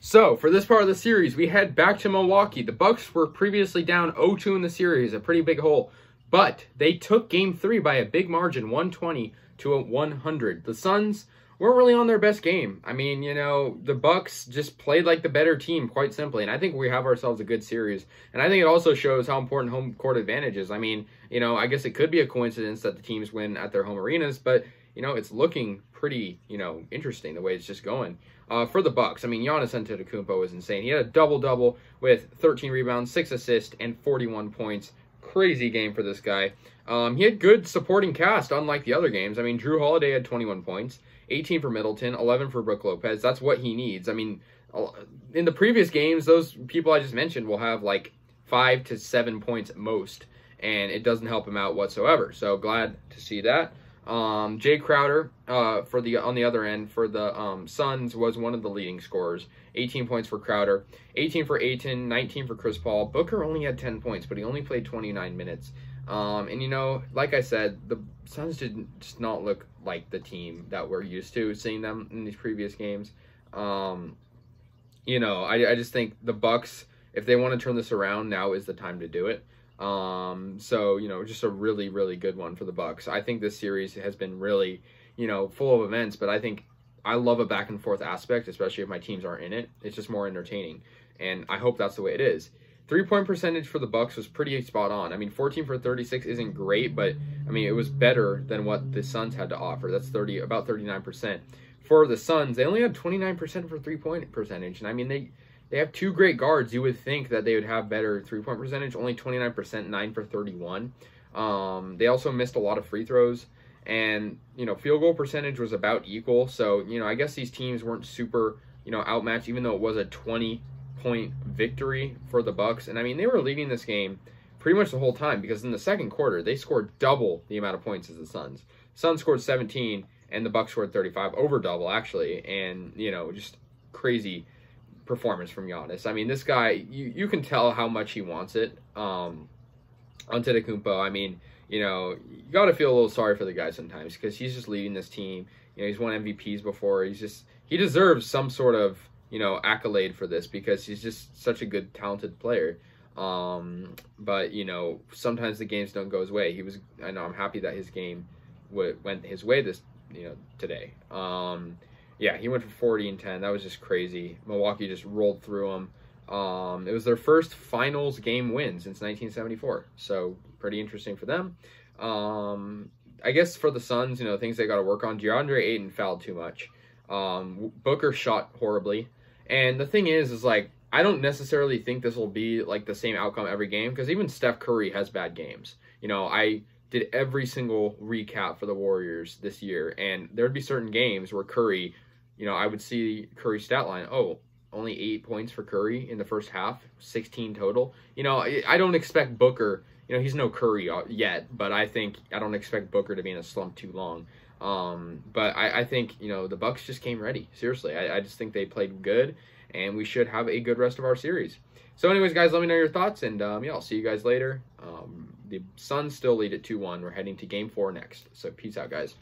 So, for this part of the series, we head back to Milwaukee. The Bucks were previously down 0-2 in the series, a pretty big hole. But they took Game 3 by a big margin, 120-100. The Suns weren't really on their best game. I mean, you know, the Bucks just played like the better team, quite simply. And I think we have ourselves a good series. And I think it also shows how important home court advantage is. I mean, you know, I guess it could be a coincidence that the teams win at their home arenas, but, you know, it's looking pretty, you know, interesting the way it's just going. For the Bucks, I mean, Giannis Antetokounmpo was insane. He had a double-double with 13 rebounds, 6 assists, and 41 points. Crazy game for this guy. He had good supporting cast, unlike the other games. I mean, Drew Holiday had 21 points, 18 for Middleton, 11 for Brook Lopez. That's what he needs. I mean, in the previous games, those people I just mentioned will have like 5 to 7 points at most, and it doesn't help him out whatsoever. So glad to see that. Jay Crowder, on the other end for the Suns, was one of the leading scorers. 18 points for Crowder, 18 for Ayton, 19 for Chris Paul. Booker only had 10 points, but he only played 29 minutes. And, you know, like I said, the Suns just not look like the team that we're used to seeing them in these previous games. You know, I just think the Bucks, if they want to turn this around, now is the time to do it. So, you know, just a really, really good one for the Bucks. I think this series has been really, you know, full of events, but I love a back and forth aspect, especially if my teams aren't in it. It's just more entertaining, and I hope that's the way it is. 3-point percentage for the Bucks was pretty spot on. I mean, 14 for 36 isn't great, but I mean, it was better than what the Suns had to offer. That's about 39%. For the Suns, they only had 29% for 3-point percentage, and I mean, they have two great guards. You would think that they would have better 3-point percentage. Only 29%, 9 for 31. They also missed a lot of free throws. And, you know, field goal percentage was about equal. So, you know, I guess these teams weren't super, you know, outmatched, even though it was a 20-point victory for the Bucks. And, I mean, they were leading this game pretty much the whole time because in the second quarter, they scored double the amount of points as the Suns. Suns scored 17, and the Bucks scored 35, over double, actually. And, you know, just crazy performance from Giannis. I mean, this guy, you can tell how much he wants it. Antetokounmpo, I mean, you know, you got to feel a little sorry for the guy sometimes because he's just leading this team. You know, he's won MVPs before. He deserves some sort of, you know, accolade for this because he's just such a good, talented player. But, you know, sometimes the games don't go his way. I know I'm happy that his game went his way today. Yeah, he went for 40 and 10. That was just crazy. Milwaukee just rolled through him. It was their first finals game win since 1974. So pretty interesting for them. I guess for the Suns, you know, things they got to work on. DeAndre Ayton fouled too much. Booker shot horribly. And the thing is like, I don't necessarily think this will be like the same outcome every game because even Steph Curry has bad games. You know, I did every single recap for the Warriors this year, and there would be certain games where Curry, you know, I would see Curry's stat line, only 8 points for Curry in the first half, 16 total. You know, I don't expect Booker, you know, he's no Curry yet, but I don't expect Booker to be in a slump too long. But I think, you know, the Bucks just came ready. Seriously, I just think they played good, and we should have a good rest of our series. So anyways, guys, let me know your thoughts, and yeah, I'll see you guys later. The Suns still lead at 2-1. We're heading to Game 4 next. So peace out, guys.